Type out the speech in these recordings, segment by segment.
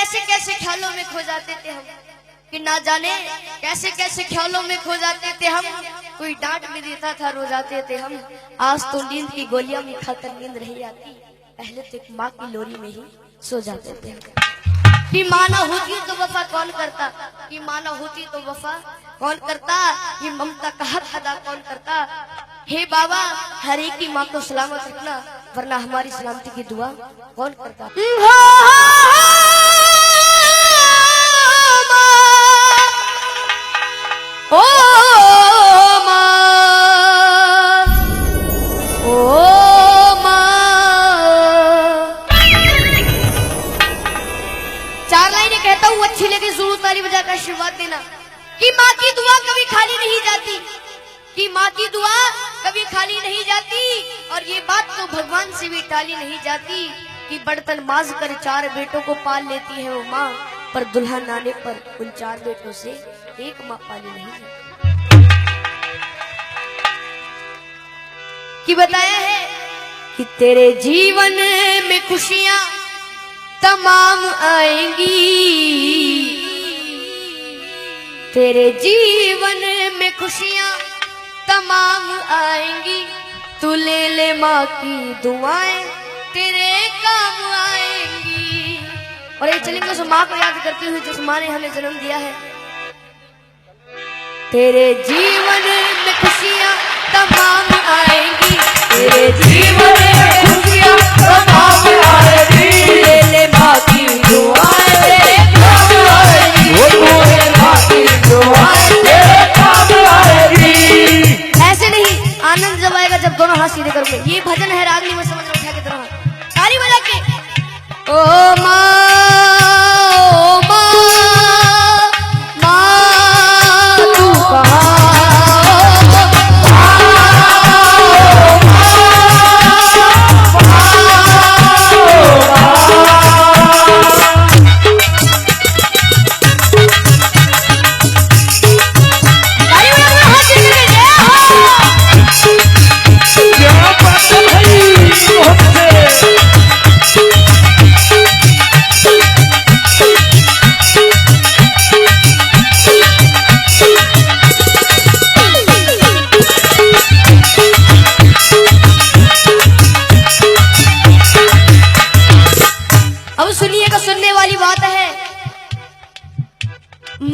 कैसे कैसे ख्यालों में खो जाते थे हम, कि ना जाने कैसे कैसे ख्यालों में खो जाते थे हम। कोई डांट भी देता था, रो जाते थे हम। आज तो नींद की गोलियां भी खाकर नींद नहीं आती, पहले तो एक माँ की लोरी में ही सो जाते थे। कि माँ ना होती तो वफा कौन करता, कि माँ ना होती तो वफा कौन करता, ये ममता का हक अदा कौन करता। हे बाबा, हर एक की माँ को सलामत रखना, वरना हमारी सलामती की दुआ कौन करता। ओ माँ, ओ माँ। चार लाइनें कहता हूँ, अच्छी लगी जरूर ताली बजाकर आशीर्वाद देना। कि माँ की दुआ कभी खाली नहीं जाती, कि माँ की दुआ कभी खाली नहीं जाती। और ये बात तो भगवान से भी टाली नहीं जाती, कि बर्तन माज कर 4 बेटों को पाल लेती है वो माँ, पर दुल्हन आने पर उन 4 बेटों से एक माँ पाली नहीं जाती। कि बताया है कि तेरे जीवन में खुशियां तमाम आएंगी, तेरे जीवन में खुशियां तमाम आएंगी। तू ले ले माँ की दुआएं, तेरे काम आएंगी। और ये चलेंगे उस माँ को याद करते हुए जिस माँ ने हमें जन्म दिया है। तेरे जीवन में खुशियां तमाम आएंगी, तेरे जीवन में खुशियां तमाम आएंगी। ले ले माँ की दुआएं, तेरे काम आएंगी। ले माँ की दुआएं, तेरे काम आएंगी। ऐसे नहीं, आनंद जब आएगा जब दोनों हाथ सीधे करोगे। ये भजन है रागनी में, समझ लो, उठा के तरह ताली बजा के। ओ माँ, ओ माँ, माँ तू कहाँ।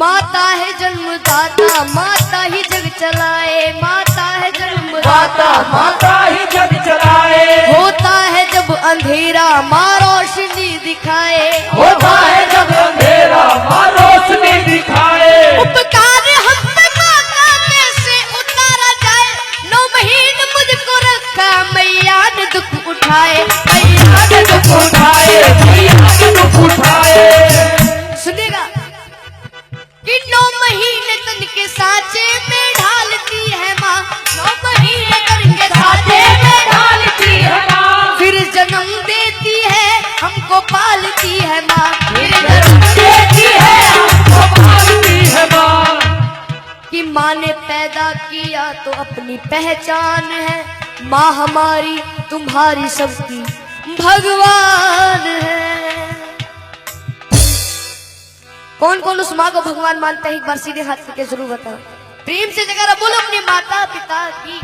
माता है जन्मदाता, माता ही जग चलाए। माता है जन्मदाता, माता ही जग चलाए। होता है जब अंधेरा माँ रोशनी दिखाए। होता है जब अंधेरा माँ रोशनी दिखाए। उपकार हम पे माँ का कैसे उतारा जाए। 9 महीने मुझको रखा मैया ने दुख उठाए, मैया ने दुख उठाए, मैया ने दुख उठाए। सुनेगा कि 9 महीने तन के सांचे में ढालती है माँ। 9 महीने तन के सांचे में ढालती है माँ। फिर जन्म देती है हमको पालती है माँ। फिर जन्म देती है हमको पालती है माँ। कि माँ ने पैदा किया तो अपनी पहचान है। माँ हमारी तुम्हारी सबकी भगवान है। कौन कौन उस माँ को भगवान मानता है, एक बार सीधे हाथ करके जरूर बताओ। प्रेम से जगह बोलो अपने माता पिता की।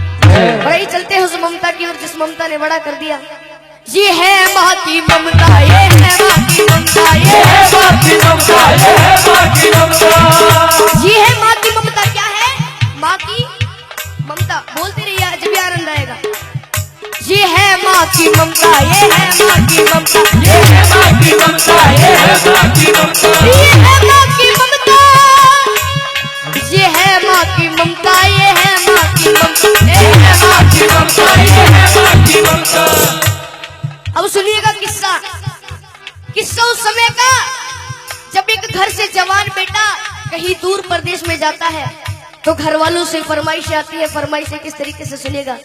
बड़े चलते हैं उस ममता की ओर जिस ममता ने बड़ा कर दिया। ये है माँ की ममता, ये है माँ की ममता, ये है माँ की ममता, ये है माँ की ममता। ये है माँ की ममता। क्या है माँ की ममता? बोलते रहिए जब भी आनंद आएगा। ये है माँ की ममता, ये है माँ की ममता, ये है माँ की ममता, ये है माँ की ममता, ये है माँ की ममता, ये है माँ की ममता, ये है माँ की ममता, ये है माँ की ममता, ये है माँ की ममता। अब सुनिएगा किस्सा। किस्सा उस समय का जब एक घर से जवान बेटा कहीं दूर प्रदेश में जाता है तो घर वालों से फरमाइश आती है। फरमाइश किस तरीके से सुनिएगा।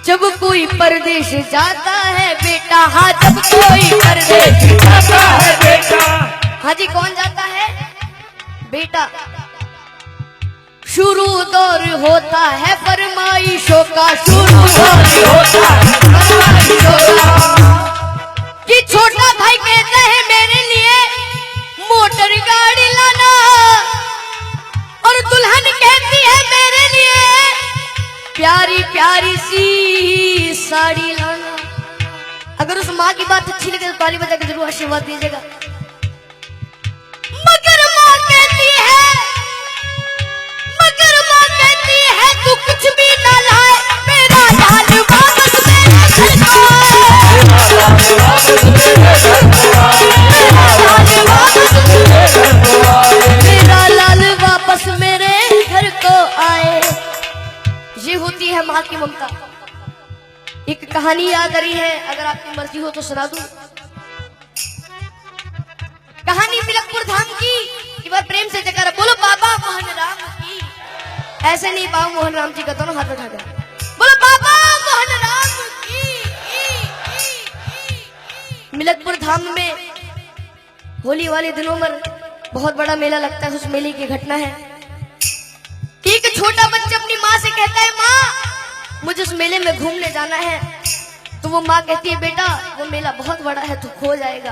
जब कोई परदेश जाता है बेटा, हाँ जब कोई परदेश जाता है बेटा, हाँ जी कौन जाता है बेटा। शुरू दौर होता है फरमाइशों का, शुरू दौर होता है फरमाइशों का। कि छोटा भाई कहता है मेरे लिए माँ की बात अच्छी लगे तो ताली बजा के जरूर आशीर्वाद दीजिएगा। मगर माँ कहती है तू कुछ भी ना लाए, मेरा लाल वापस मेरे घर को आए, मेरा लाल वापस मेरे घर को आए। ये होती है माँ की ममता। एक कहानी याद आ रही है, अगर आपकी मर्जी हो तो सुना दूं। कहानी तिलकपुर धाम की। एक बार प्रेम से जयकारा बोलो बाबा मोहन राम की। ऐसे नहीं, बाबा मोहन राम जी का दोनों हाथ उठा कर बोलो बाबा मोहन राम की। तिलकपुर धाम में होली वाले दिनों में बहुत बड़ा मेला लगता है। उस मेले की घटना है, एक छोटा बच्चा अपनी माँ से कहता है, माँ मुझे उस मेले में घूमने जाना है। तो वो माँ कहती है, बेटा वो मेला बहुत बड़ा है, तू खो जाएगा,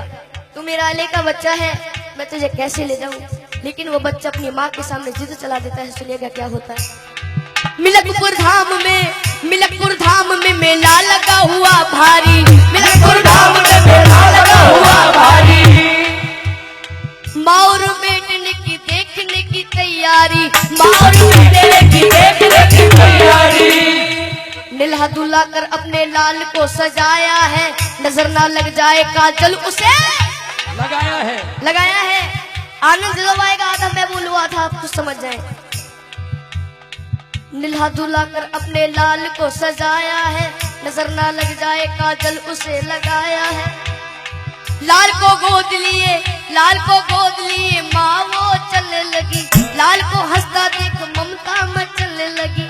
तू मेरा अले का बच्चा है, मैं तुझे कैसे ले जाऊं। लेकिन वो बच्चा अपनी माँ के सामने जिद चला देता है। सुनिएगा क्या होता है। तिलकपुर धाम में मेला लगा हुआ भारी, तिलकपुर धाम में मेला लगा हुआ भारी। माँ और बेटने की देखने की तैयारी, माँ और बेटने की देखने की तैयारी। निल्हा दुल्हा कर अपने लाल को सजाया है, नजर ना लग जाए काजल उसे लगाया है। आनंद जब आएगा आधा मैं बोलूआ था, आप कुछ समझ जाए। निल्हा दुल्हा कर अपने लाल को सजाया है, नजर ना लग जाए काजल उसे लगाया है। लाल को गोद लिए माँ वो चलने लगी, लाल को हंसता देख ममता मचलने लगी।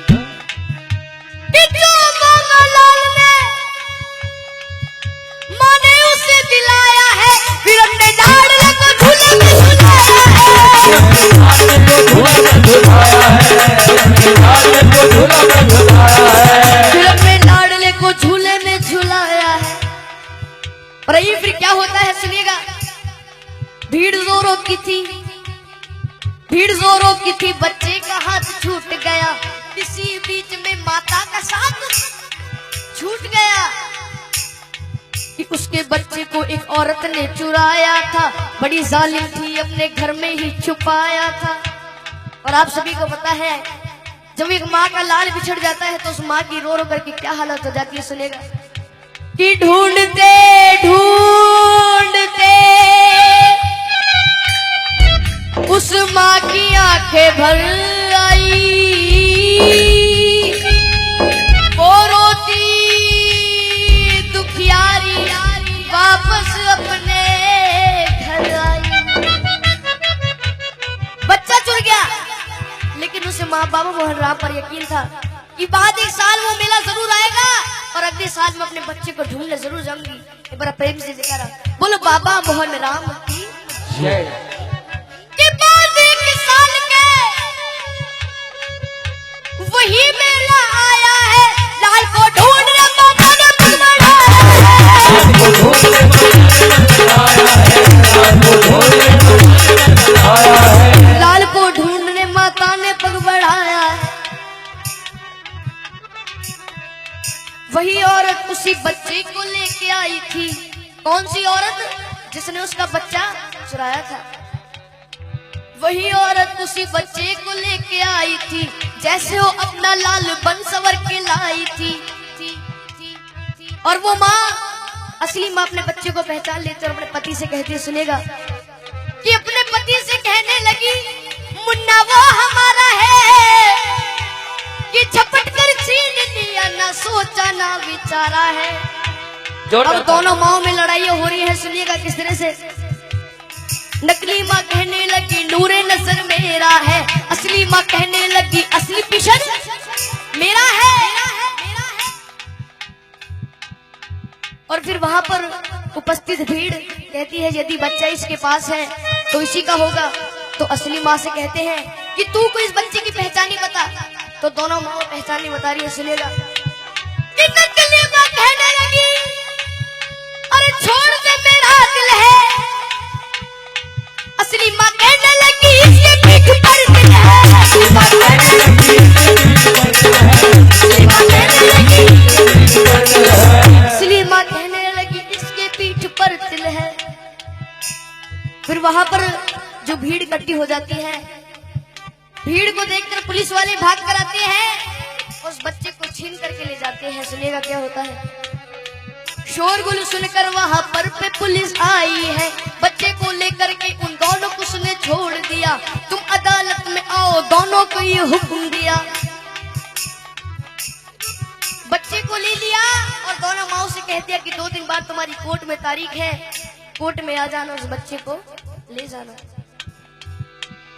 माँ ने उसे दिलाया है, फिर अपने लाडले को झूले में झुलाया है। और ये फिर क्या होता है सुनिएगा। भीड़ जोरों की थी, बच्चे का हाथ छूट गया, इसी बीच में माता का साथ छूट गया कि उसके बच्चे को एक औरत ने चुराया था, बड़ी जालिम थी, अपने घर में ही छुपाया था। और आप सभी को पता है, जब एक माँ का लाल बिछड़ जाता है तो उस माँ की रो रो करके क्या हालत हो जाती है। सुनेगा कि ढूंढते उस माँ की आंखें भर आई, वो रोती दुखियारी वापस अपने घर आई। बच्चा चुर गया, लेकिन उसे माँ बाबा मोहन राम पर यकीन था कि बाद एक साल वो मेला जरूर आएगा और अगले साल मैं अपने बच्चे को ढूंढने जरूर जाऊंगी। एक बार प्रेम से जयकारा बोलो बाबा मोहन राम की। के बाद एक साल के वही मेला आया है, लाल को ढूंढने माता ने पग बढ़ाया है, लाल को ढूंढने माता ने पग बढ़ाया है। वही औरत उसी बच्चे को लेके आई थी। कौन सी औरत? जिसने उसका बच्चा चुराया था। वही औरत उसी बच्चे को लेके आई थी, जैसे वो अपना लाल बन सवर के लाई थी। और वो माँ, असली माँ, अपने बच्चे को पहचान लेती और अपने पति से कहती है, सुनेगा कि अपने पति से कहने लगी, मुन्ना वो हमारा है कि झपट कर छीन लिया, ना सोचा ना विचारा है। अब दोनों माओ में लड़ाई हो रही है। सुनिएगा किस तरह से। नकली माँ कहने लगी नूरे नजर मेरा है, असली माँ कहने लगी असली पिशन मेरा है। और फिर वहां पर उपस्थित भीड़ कहती है, यदि बच्चा इसके पास है तो इसी का होगा। तो असली माँ से कहते हैं कि तू को इस बच्चे की पहचान ही बता। तो दोनों माँ पहचान नहीं बता रही है। सुनेगा नकली माँ कहने लगी, अरे छोड़ दे मेरा दिल है। असली माँ कहने लगी, इसके पीठ पर दिल है। असली माँ कहने लगी, असली माँ कहने लगी, इसके फिर वहां पर जो भीड़ इकट्ठी हो जाती है, भीड़ को देखकर पुलिस वाले भाग कर आते हैं, उस बच्चे को छीन करके ले जाते हैं। सुनिएगा क्या होता है। शोरगुल सुनकर वहां पर पे पुलिस आई है, बच्चे को लेकर के उन दोनों को उसने छोड़ दिया। तुम अदालत में आओ, दोनों को ये हुक्म दिया। बच्चे को ले लिया और दोनों माओ से कह दिया कि 2 दिन बाद तुम्हारी कोर्ट में तारीख है, कोर्ट में आ जाना, उस बच्चे को ले जाना।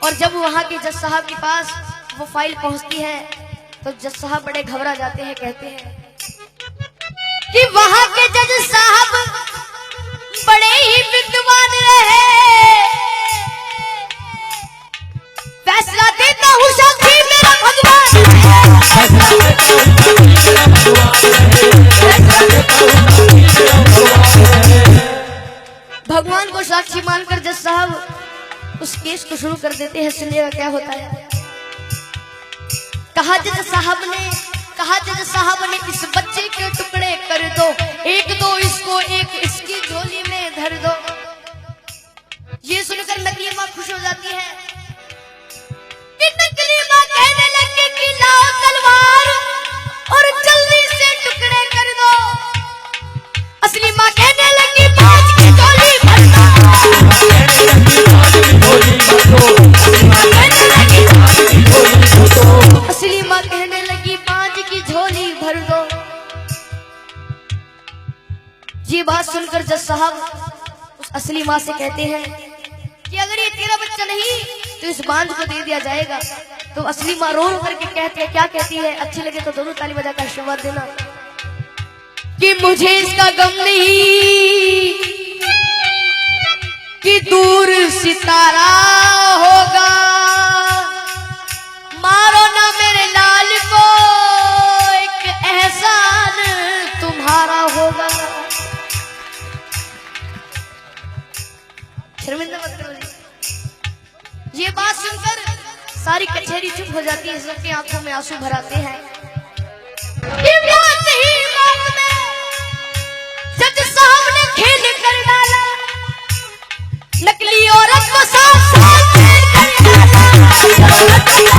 और जब वहां के जज साहब के पास वो फाइल पहुंचती है तो जज साहब बड़े घबरा जाते हैं, कहते हैं कि वहां के जज साहब बड़े ही विद्वान रहे, फैसला देता हूँ साक्षी मेरा भगवान। भगवान को साक्षी मानकर जज साहब उस केस को शुरू कर देते हैं। सुनिएगा क्या होता है। कहा जज साहब ने इस बच्चे के टुकड़े कर दो, एक दो इसको, एक इसकी झोली में धर दो। ये सुनकर नकली माँ खुश हो जाती है कि नकली माँ कहने लगी कि लाओ तलवार और जल्दी से टुकड़े कर दो। असली माँ कहने लगी बाज की झोली भर दो। असली माँ कहने लगी बाज की झोली भर दो। ये बात सुनकर जज साहब उस असली माँ से कहते हैं कि अगर ये तेरा बच्चा नहीं तो इस बांझ को दे दिया जाएगा। तो असली माँ रो रो करके कहती है, क्या कहती है, अच्छी लगे तो दोनों ताली बजाकर आशीर्वाद देना कि मुझे इसका गम नहीं कि दूर सितारा होगा, मारो ना मेरे लाल को, एक एहसान तुम्हारा होगा। शर्मिंदा मत करो जी। ये बात सुनकर सारी कचहरी चुप हो जाती है, सबकी आंखों में आंसू भर आते हैं। जज साहब ने खेल कर डाला, नकली औरत को 7 साल जेल कर डाला।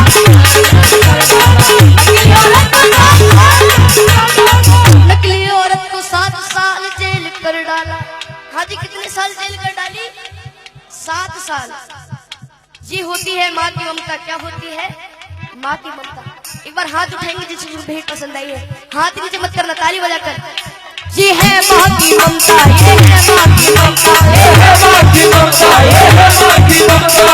नकली औरत को 7 साल जेल कर डाला। हाँ जी, कितने साल जेल कर डाली? 7 साल। ये होती है माँ की ममता। क्या होती है? माँ की ममता। एक बार हाथ उठाएंगे जिसको भेंट पसंद आई है, हाथ नीचे मत करना, ताली बजाकर। ये है माँ की ममता, ये है माँ की ममता, ये है माँ की ममता, ये है माँ की ममता,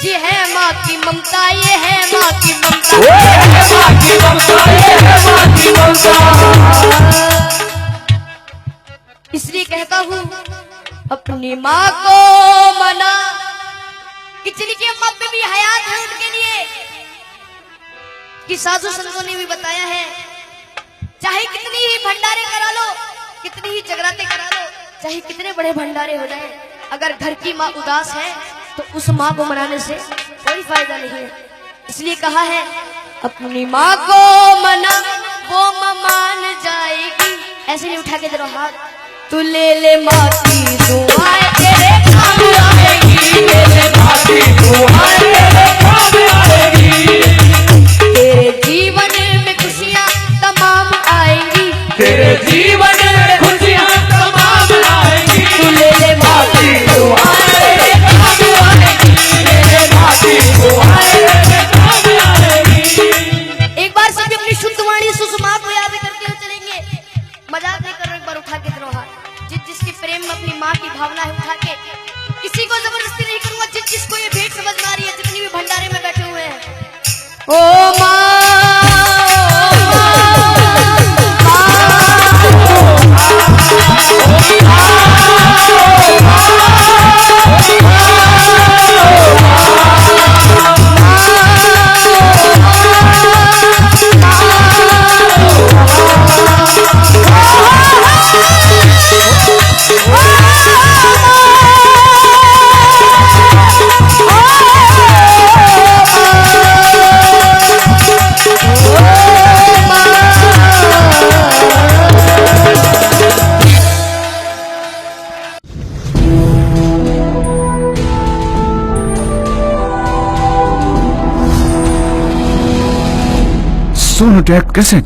ये है माँ की ममता, ये है माँ की ममता, ये है माँ की ममता, ये है माँ की ममता। इसलिए कहता हूँ अपनी माँ को मना, कि जिनकी अम्मा पे भी हयात है उनके लिए, कि साधु संतों ने भी बताया है चाहे कितनी ही भंडारे करा लो, कितनी ही जगराते करा लो, चाहे कितने बड़े भंडारे हो जाए, अगर घर की माँ उदास है तो उस माँ को मनाने से कोई फायदा नहीं है। इसलिए कहा है अपनी माँ को मना, वो माँ मान जाएगी। ऐसे नहीं उठा के जरा हाथ, तू ले ले माँ की दुआएं तेरे काम आएगी, ले ले माँ की दुआएं तेरे काम आएगी। तेरे जीवन में खुशियाँ तमाम आएंगी, तेरे जीवन में खुशियाँ तमाम आएंगी। तू ले ले माँ की दुआएं तेरे काम आएगी, ले ले माँ की दुआएं तेरे काम आएगी। एक बार सभी अपनी शुद्ध वाणी सुषमा को याद करते हुए चलेंगे। मजाक नहीं कर रहे, एक बार उठा के जरा हाथ। जिसके प्रेम में अपनी माँ की भावना है उठा के, किसी को जबरदस्ती नहीं करूंगा। जिसको ये भेंट समझ में आ रही है, जितनी भी भंडारे में बैठे हुए हैं, ओ माँ सोनोटेक कैसेट।